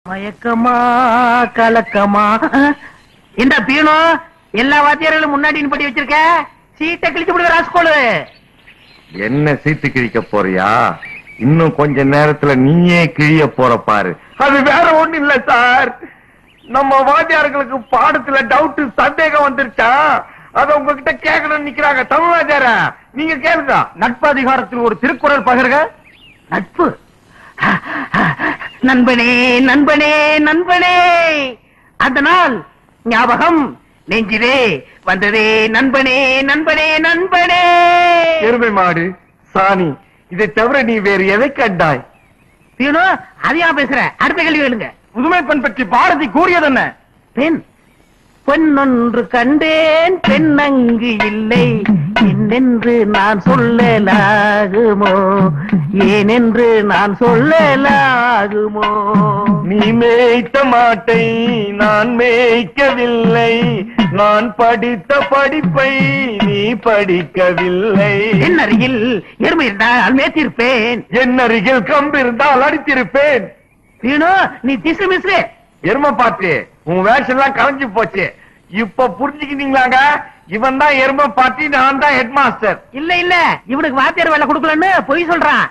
மயக்கமா கலக்கமா இந்த பீனோ எல்லா வாத்தியார்களும் முன்னாடி படி வச்சிருக்க சீட்டை கிழிச்சு விடுற ராஸ்கோலு. என்ன சீட்டு கிழிக்க போறியா? இன்னும் கொஞ்ச நேரத்துல நீயே கிழிய போற பாரு. அது வேற ஒண்ணு இல்ல சார், நம்ம வாத்தியார்களுக்கு பாடத்துல டவுட் சந்தேகம் வந்துருச்சா, அத உங்ககிட்ட கேட்கணும்னு நிக்கிறாங்க. தமிழ் வாத்தியார நீங்க கேளுங்க. நட்பு அதிகாரத்தில் ஒரு திருக்குறள் பகிர்க. நட்பு. நண்பனே நண்பனே நண்பனே, அந்த நாள் ஞாபகம் நெஞ்சிலே வந்ததே நண்பனே நண்பனே நண்பனே. எருமை மாடு சாணி, இதை தவிர நீ வேறு எதை கண்டாய்? பீனோ அதையா பேசுற? அடுத்த கேள்வி கேளுங்க. புதுமை பெண் பற்றி பாரதி கூறியது என்ன? பெண் பொன்னொன்று கண்டேன் பெண்ணங்கு இல்லை, என்னென்று நான் சொல்லலாகுமோ, ஏனென்று நான் சொல்லலாகுமோ. நீ மேய்த்த மாட்டை நான் மேய்க்கவில்லை, நான் படித்த படிப்பை நீ படிக்கவில்லை. என் அருகில் எருமை இருந்தால் மேய்த்திருப்பேன், என் அருகில் கம்பு இருந்தால் அடித்திருப்பேன். பீனோ நீ திசு மிஸ்ரே. எருமை பாட்டு உன் வேஷம் எல்லாம் கலைஞ்சு போச்சு. இப்ப புரிஞ்சுக்கிட்டீங்களாங்க? இவன் தான் எருமை பாட்டி, நான் தான் ஹெட் மாஸ்டர். இல்ல இல்ல, இவனுக்கு வாத்தியார் வேலை கொடுக்கலன்னு பொய் சொல்றான்.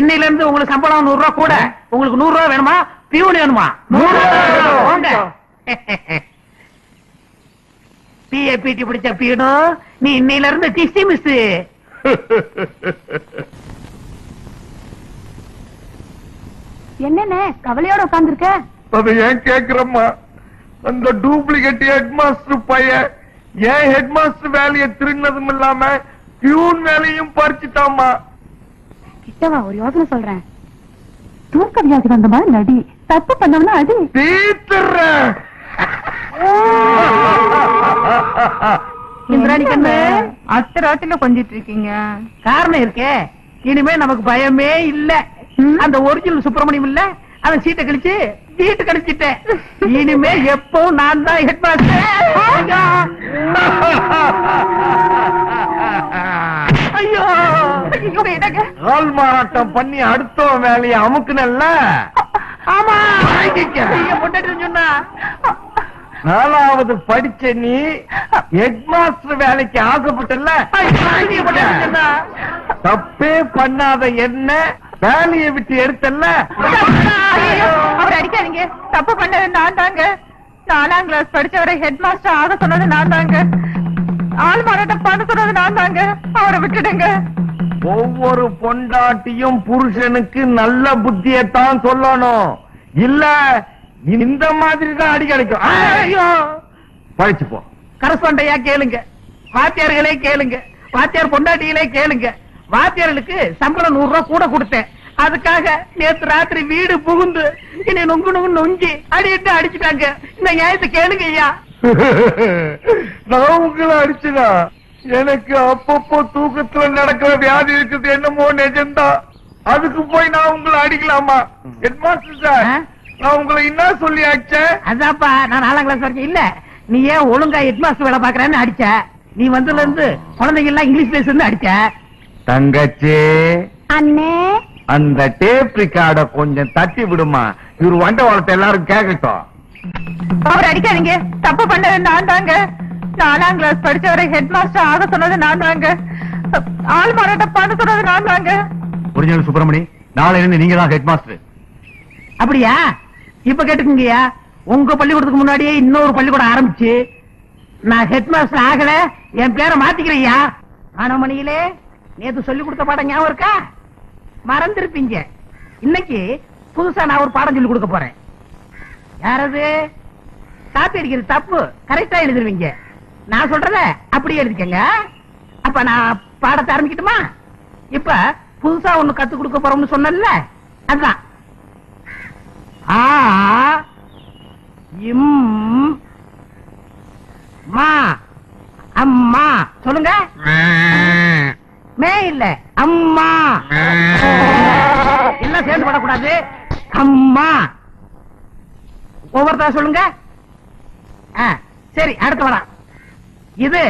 இன்னையில இருந்து உங்களுக்கு சம்பளம் 100 ரூபாய் கூட. உங்களுக்கு 100 ரூபாய் வேணுமா? பியூன் வேணுமா? 100 பிஏபிடி பிடிச்ச பீனோ, நீ இன்னையில இருந்து டிசி மிஸ். என்னென்ன கவலையோட உட்கார்ந்துருக்க? அது ஏன் கேக்குறம்மா, அந்த டூப்ளிகேட் ஹெட் மாஸ்டர் பையன் ஏன் ஹெட் மாஸ்டர் வேலையை திருநதும் இல்லாம பியூன் வேலையும் பறிச்சுட்டாமா. கிட்டவா ஒரு யோசனை சொல்றேன். தூக்க வியாதிக்கு அந்த மாதிரி நடி, தப்பு பண்ணவனா அடி தீத்துறேன். இந்திராணி கண்ணு அத்தராத்தில கொஞ்சிட்டு இருக்கீங்க. காரணம் இருக்கே, இனிமே நமக்கு பயமே இல்ல. அந்த ஒரிஜினல் சுப்பிரமணியம் இல்ல, அவன் சீட்டை கழிச்சு வீட்டு கழிச்சிட்டேன். இனிமே எப்பவும் நான் தான் ஹெட் மாஸ்டர். ஐயோ ஆள் மாறாட்டம் பண்ணி அடுத்த வேலையை அமுக்குனல்ல. ஆமா பொண்டாட்டி சொன்னா. 4வது படிச்ச நீ ஹெட் மாஸ்டர் வேலைக்கு ஆசைப்பட்டல. தப்பே பண்ணாத என்ன வேலையை விட்டு எடுத்தல்ல. அவர் அடிக்காதீங்க, தப்பு பண்ணது நான் தாங்க. 4ஆம் கிளாஸ் படிச்சவரை ஹெட் மாஸ்டர் ஆக சொன்னது நான் தாங்க. ஆள் மாறாட்டம் பண்ண சொன்னது நான் தாங்க. அவரை விட்டுடுங்க. ஒவ்வொரு பொண்டாட்டியும் புருஷனுக்கு நல்ல புத்தியத்தான் சொல்லணும், இல்ல இந்த மாதிரி தான் அடி கிடைக்கும். ஐயோ பழிச்சு போ. கரஸ்பாண்டையா கேளுங்க, வாத்தியார்களே கேளுங்க, வாத்தியார் பொண்டாட்டிகளே கேளுங்க. வாத்தியார்களுக்கு சம்பளம் 100 ரூபாய் கூட கொடுத்தேன். அதுக்காக நேத்து ராத்திரி வீடு புகுந்து என்னை நொங்கு நொங்கு நொங்கி அடிட்டு அடிச்சுட்டாங்க. இந்த நியாயத்தை கேளுங்க ஐயா. நான் உங்களை அடிச்சுனா எனக்கு அப்பப்போ தூக்கத்துல நடக்கிற வியாதி இருக்குது, என்னமோ நிஜம்தான். அதுக்கு போய் நான் உங்களை அடிக்கலாமா? ஹெட் மாஸ்டர் சார், நான் உங்களை என்ன சொல்லி அடிச்சேன்? அதான்ப்பா, நான் 4ஆம் கிளாஸ் வரைக்கும் இல்ல, நீ ஏன் ஒழுங்கா ஹெட் மாஸ்டர் வேலை பாக்குறேன்னு அடிச்ச. நீ வந்ததுல இருந்து குழந்தைங்க எல்லாம் இங்கிலீஷ் பேசுன்னு அடிச்ச. தங்கச்சி அண்ணே, அந்த டேப் ரிகார்ட கொஞ்சம் தட்டி விடுமா, இவரு வண்ட வளர்த்த எல்லாரும் கேட்கட்டும். அவர் அடிக்காதீங்க, தப்பு பண்ணது நான் தாங்க. 4ஆம் கிளாஸ் படிச்சவரை ஹெட் மாஸ்டர் ஆக சொன்னது நான் தாங்க. ஆள் மாறாட்டம் பண்ண சொன்னது நான் தாங்க. ஒரிஜினல் சுப்பிரமணி, நாளையிலிருந்து நீங்க தான் ஹெட் மாஸ்டர். அப்படியா? இப்ப கேட்டுக்குங்கய்யா, உங்க பள்ளிக்கூடத்துக்கு முன்னாடியே இன்னொரு பள்ளிக்கூடம் ஆரம்பிச்சு நான் ஹெட் மாஸ்டர் ஆகல, என் பேரை மாத்திக்கிறையா. ஆனமணியிலே நேத்து சொல்லி கொடுத்த பாடம் ஞாபகம் இருக்கா? மறந்திருப்பீங்க. இன்னைக்கு புதுசா நான் ஒரு பாடம் சொல்லி கொடுக்க போறேன். யாரது? காப்பி அடிக்கிறது தப்பு, கரெக்டா எழுதிருவீங்க. நான் சொல்றத அப்படியே எழுதிக்கங்க. அப்ப நான் பாடத்தை ஆரம்பிக்கட்டுமா? இப்ப புதுசா ஒண்ணு கத்து கொடுக்க போறோம்னு சொன்னல, அதுதான். ஆ இம் மா அம்மா. சொல்லுங்க. மே இல்ல, அம்மா. எல்லாம் சேர்ந்து படக்கூடாது. அம்மா. ஒவ்வொருத்தர சொல்லுங்க. சரி, அடுத்த வரா. இது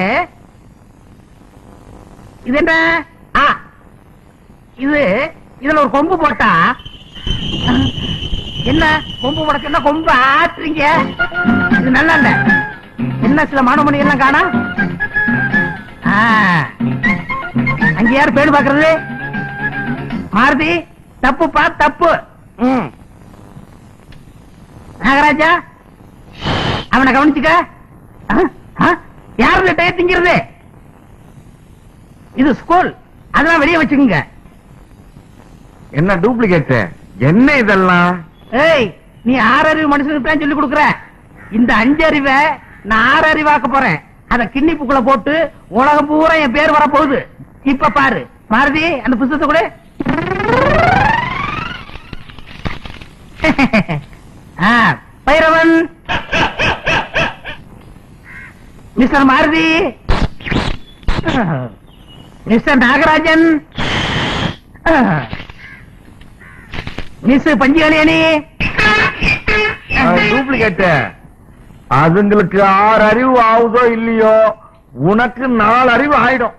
இது என்ன? இது இதுல ஒரு கொம்பு போட்டா என்ன? கொம்பு போட என்ன கொம்பு ஆத்துறீங்க? இது நல்லா இல்ல. என்ன சில மாணவமணி எல்லாம் காணா? அங்க யாரு பேடு பாக்குறது? மாருதி, தப்புப்பா தப்பு. நாகராஜா, அவனை கவனிச்சுக்க. யாரு டயர் திங்கிறது? இது ஸ்கூல், அதெல்லாம் வெளியே வச்சுக்கோங்க. என்ன டூப்ளிகேட்? என்ன இதெல்லாம்? ஏய், நீ 6 அறிவு மனுஷனுக்கு தான் சொல்லி கொடுக்குற. இந்த 5 அறிவை நான் 6 அறிவாக்க போறேன். அத கிண்ணிப்புக்குள்ள போட்டு உலகம் பூரா என் பேர் வர போகுது. இப்ப பாரு. மாருதி, அந்த புத்தகத்தை கூட. Bhairavan, mister Maruti, mister Nagarajan, miss Panchigani. Duplicate. அதுங்களுக்கு 6 அறிவு ஆகுதோ இல்லையோ, உனக்கு 4 அறிவு ஆயிடும்.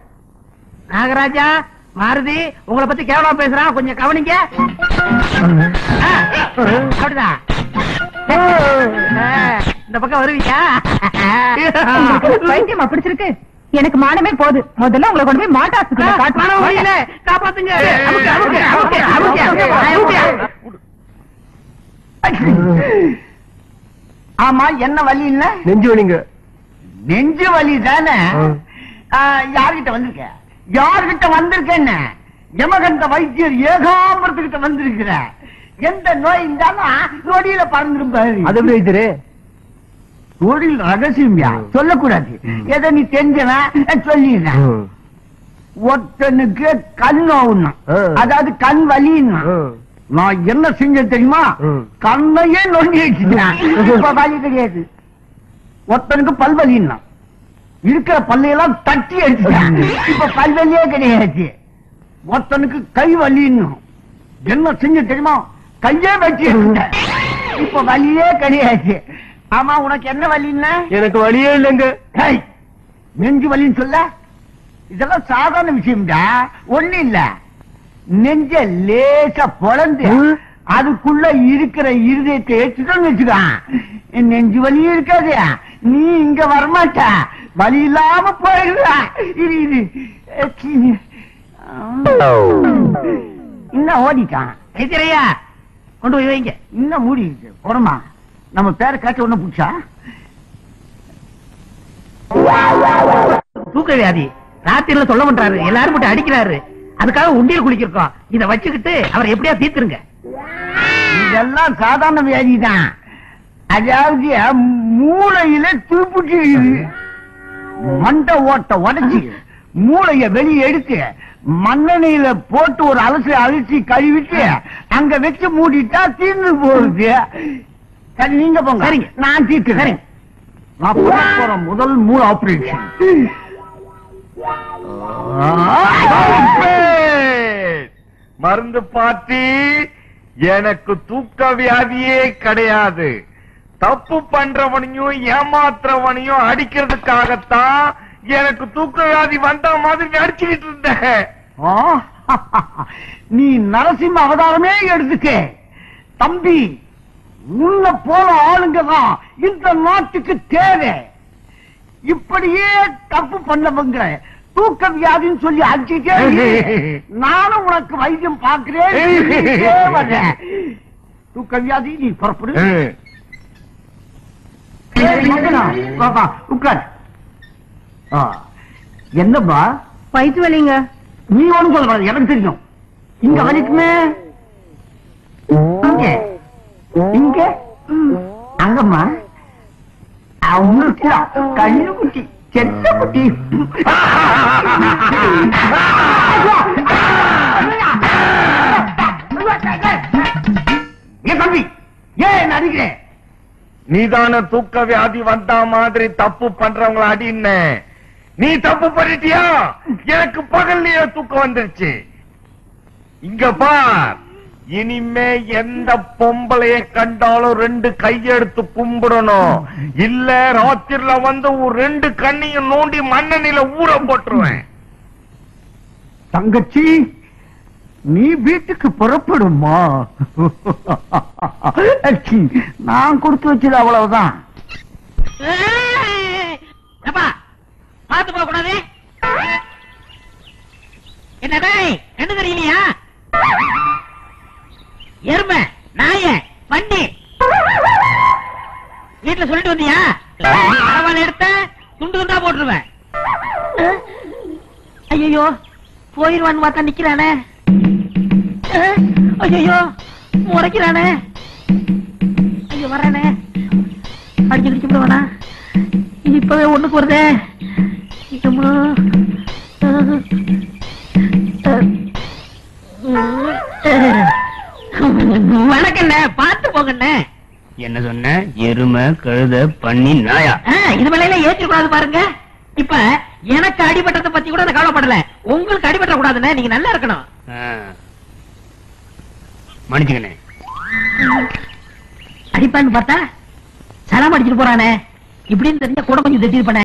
நாகராஜா, மாருதி, உங்களை பத்தி கேவலமா பேசுறான், கொஞ்சம் கவனிங்க. அப்படிதான். இந்த பக்கம் வருவீங்க. வைத்தியமா பிடிச்சிருக்கு. எனக்கு மானமே போகுது. முதல்ல உங்களை கொண்டு போய் மாட்டாசுக்குள்ள காப்பாத்துங்க. ஆமா, என்ன வலி? இல்ல நெஞ்சு வலிங்க. நெஞ்சு வலி தானே? யார்கிட்ட வந்திருக்க? யார்கிட்ட வந்திருக்கேன்னு? யமகண்ட வைத்தியர் ஏகாம்பரத்துக்கிட்ட வந்திருக்கிற. எந்த நோய் இருந்தாலும் நொடியில பறந்துருப்பாரு. அது எப்படி வைத்தியரு? தொழில் ரகசியம்யா, சொல்லக்கூடாது. எதை நீ தெரிஞ்சவன் சொல்லிடுறேன். ஒருத்தனுக்கு கண் நோவுன்னா, அதாவது கண் வலின்னா, நான் என்ன செஞ்ச தெரியுமா? கண்ணையே நொண்டி வச்சுட்டேன். இப்ப வலி கிடையாது. ஒருத்தனுக்கு பல்வலின்னா, இருக்கிற பல்லையெல்லாம் தட்டி அடிச்சுட்டேன். இப்ப பல்வலியே கிடையாது. ஒருத்தனுக்கு கை வலின்னு, என்ன செஞ்ச தெரியுமா? கையே வச்சு இப்ப வலியே கிடையாது. ஆமா, உனக்கு என்ன வலின்னா? எனக்கு வலியே இல்லைங்க. நெஞ்சு வலின்னு சொல்ல, இதெல்லாம் சாதாரண விஷயம்டா. ஒண்ணு இல்ல, நெஞ்ச லேசா பொழந்து அதுக்குள்ள இருக்கிற இருதயத்தை எடுத்துட்டோன்னு வச்சுக்க, நெஞ்சு வலியும் இருக்காது. நீ இங்க வரமாட்ட, வலி இல்லாம போயிடுற. இது இது இன்னும் ஓடிட்டான். ஐயா, கொண்டு போய் வைங்க. இன்னும் மூடி போறமா? நம்ம பேரை காட்ட ஒண்ணு புடிச்சா? தூக்க வியாதி, ராத்திரில சொல்ல பண்றாரு, எல்லாரும் போட்டு அடிக்கிறாரு. அதுக்காக உண்டியல் குளிக்கிறோம். இத வச்சுக்கிட்டு அவர் எப்படியா தீர்த்துருங்க. இதெல்லாம் சாதாரண வியாதி தான். அதாவது மூளையில துருப்புட்டு மண்டை ஓட்ட உடைச்சு மூளைய வெளியே எடுத்து மண்ணெண்ணையில போட்டு ஒரு அலசி கழுவிட்டு அங்க வச்சு மூடிட்டா தீர்ந்து போகுது. சரி, நீங்க போங்க. சரிங்க, நான் தீர்க்கிறேன். நான் போற முதல் மூளை ஆபரேஷன். மருந்து பாட்டி, எனக்கு தூக்க வியாதியே கிடையாது. தப்பு பண்றவனையும் ஏமாத்துறவனையும் அடிக்கிறதுக்காகத்தான் எனக்கு தூக்க வியாதி வந்த மாதிரி அடிச்சுக்கிட்டு இருந்தேன். நீ நரசிம்ம அவதாரமே எடுத்துக்க தம்பி. உன்ன போல ஆளுங்க தான் இந்த நாட்டுக்கு தேவை. இப்படியே தப்பு பண்ணவங்க தூக்க வியாதின்னு சொல்லி அடிச்சுட்டே நானும் உனக்கு வைத்தியம் பார்க்கிறேன். தூக்க வியாதி, நீ புறப்படு. உட்கார். என்னப்பா? வயிற்று வலிங்க. நீ ஒண்ணு சொல்ல, எனக்கு தெரியும். இங்க வலிக்குமே, இங்க இங்க அங்கம்மா. அவங்களுக்கு கண்ணு குட்டி, செத்த குட்டி. ஏன் தம்பி, ஏன் அடிக்கிறேன்? நீதான தூக்க வியாதி வந்தா மாதிரி தப்பு பண்றவங்கள அடின்ன. நீ தப்பு பண்ணிட்டியா? எனக்கு பகல்லையே தூக்கம் வந்துருச்சு. இங்க பார், இனிமே எந்த பொம்பளைய கண்டாலும் 2 கையெடுத்து கும்பிடணும். இல்ல ராத்திரில வந்து 2 கண்ணையும் நோண்டி மண்ணெண்ணில ஊற போட்டுருவேன். தங்கச்சி, நீ வீட்டுக்கு புறப்படுமா? நான் கொடுத்து வச்சது அவ்வளவுதான். பாத்து போக கூடாது. என்னடா என்ன தெரியலையா? எருமை, நாய, பண்ணி வீட்டுல சொல்லிட்டு வந்தியா? பரவாயில்ல, எடுத்த துண்டு துண்டா போட்டுருவேன். ஐயோ, போயிருவான்னு பார்த்தா நிக்கிறானே. ஐயோ, முறைக்கிறானே. ஐயோ, வர்றானே. அடிச்சு அடிச்சு விடுவானா? இப்பவே ஒண்ணுக்கு வருதே. வணக்கண்ணே, பாத்து போகண்ணே. என்ன சொன்ன? எருமை, கழுத, பண்ணி, நாயா? இது மேல ஏற்றிக்கூடாது பாருங்க. இப்ப எனக்கு அடிபட்டதை பத்தி கூட நான் கவலைப்படல. உங்களுக்கு அடிபட்ட கூடாதுன்னு நீங்க நல்லா இருக்கணும். மன்னிச்சுக்கண்ணே. அடிப்பான்னு பார்த்தா சலாம் அடிச்சுட்டு போறானே. இப்படின்னு தெரிஞ்சா கூட கொஞ்சம் திட்டிருப்பேன்.